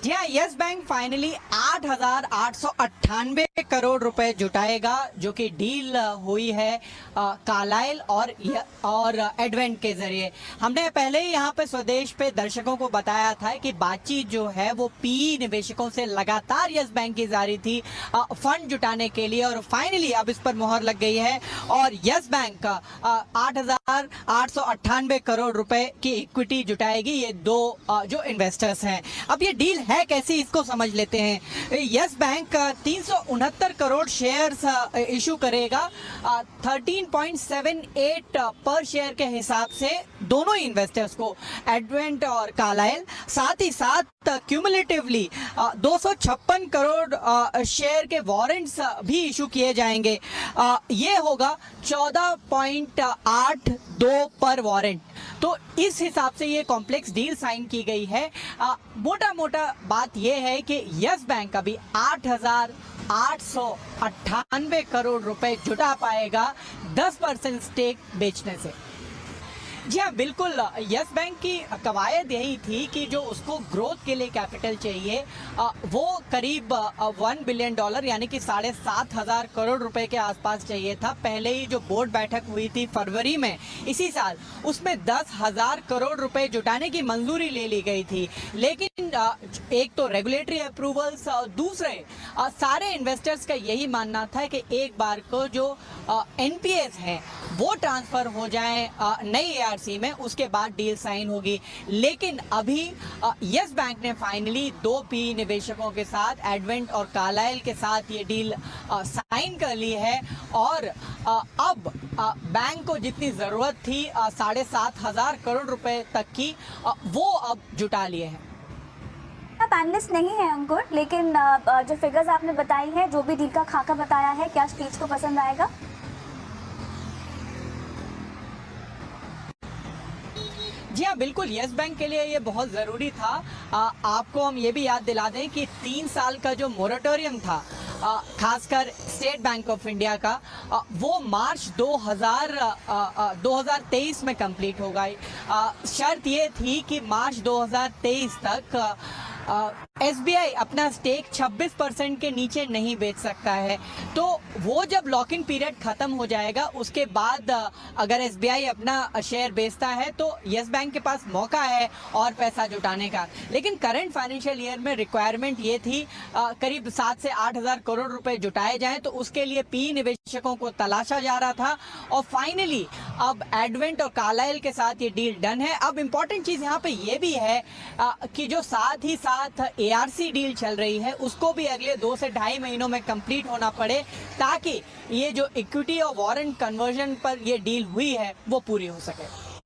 जी हाँ, yes bank finally 8,898 crore रुपए जुटाएगा, जो कि डील हुई है कार्लाइल और एडवेंट के जरिए। हमने पहले ही यहाँ पे स्वदेश पे दर्शकों को बताया था कि बातचीत जो है वो पीई निवेशकों से लगातार यस बैंक की जारी थी फंड जुटाने के लिए, और फाइनली अब इस पर मोहर लग गई है और यस बैंक 8,898 करोड़ रुपए की इक्विटी जुटाएगी ये दो जो इन्वेस्टर्स हैं। अब ये डील है कैसी, इसको समझ लेते हैं। Yes bank 369 crore shares issue करेगा 13.78 पर शेयर के हिसाब से दोनों ही इन्वेस्टर्स को, एडवेंट और कार्लाइल। साथ ही साथ क्यूमुलेटिवली 256 करोड़ शेयर के वारंट्स भी इशू किए जाएंगे। ये होगा 14.82 पर वारंट। तो इस हिसाब से ये कॉम्प्लेक्स डील साइन की गई है। मोटा मोटा बात यह है कि यस बैंक अभी 8,898 करोड़ रुपए जुटा पाएगा 10% स्टेक बेचने से। जी हाँ, बिल्कुल। यस बैंक की कवायद यही थी कि जो उसको ग्रोथ के लिए कैपिटल चाहिए वो करीब $1 बिलियन यानी कि 7,500 करोड़ रुपए के आसपास चाहिए था। पहले ही जो बोर्ड बैठक हुई थी फरवरी में इसी साल, उसमें 10,000 करोड़ रुपए जुटाने की मंजूरी ले ली गई थी। लेकिन एक तो रेगुलेटरी अप्रूवल्स, दूसरे सारे इन्वेस्टर्स का यही मानना था कि एक बार को जो एनपीएस हैं वो ट्रांसफर हो जाए नई एआरसी में, उसके बाद डील साइन होगी। लेकिन अभी यस बैंक ने फाइनली 2 पी निवेशकों के साथ, एडवेंट और कार्लाइल के साथ ये डील साइन कर ली है और अब बैंक को जितनी ज़रूरत थी 7,500 करोड़ रुपए तक की, वो अब जुटा लिए हैं। आप एनालिस्ट नहीं है अंकुर, लेकिन जो फिगर्स आपने बताई है, जो भी डील का खाका बताया है, क्या स्ट्रीट्स को पसंद आएगा? जी हाँ, बिल्कुल। यस बैंक के लिए ये बहुत ज़रूरी था। आपको हम ये भी याद दिला दें कि 3 साल का जो मोरेटोरियम था खासकर स्टेट बैंक ऑफ इंडिया का, वो मार्च 2023 में कंप्लीट हो गई। शर्त ये थी कि मार्च 2023 तक एसबीआई अपना स्टेक 26% के नीचे नहीं बेच सकता है। तो वो जब लॉक इन पीरियड खत्म हो जाएगा, उसके बाद अगर एसबीआई अपना शेयर बेचता है तो यस बैंक के पास मौका है और पैसा जुटाने का। लेकिन करंट फाइनेंशियल ईयर में रिक्वायरमेंट ये थी करीब 7 से 8,000 करोड़ रुपए जुटाए जाएं, तो उसके लिए पी निवेशकों को तलाशा जा रहा था और फाइनली अब एडवेंट और कार्लाइल के साथ ये डील डन है। अब इम्पॉर्टेंट चीज़ यहाँ पे ये भी है कि जो साथ ही साथ एआरसी डील चल रही है उसको भी अगले 2 से 2.5 महीनों में कंप्लीट होना पड़े, ताकि ये जो इक्विटी और वारंट कन्वर्जन पर ये डील हुई है वो पूरी हो सके।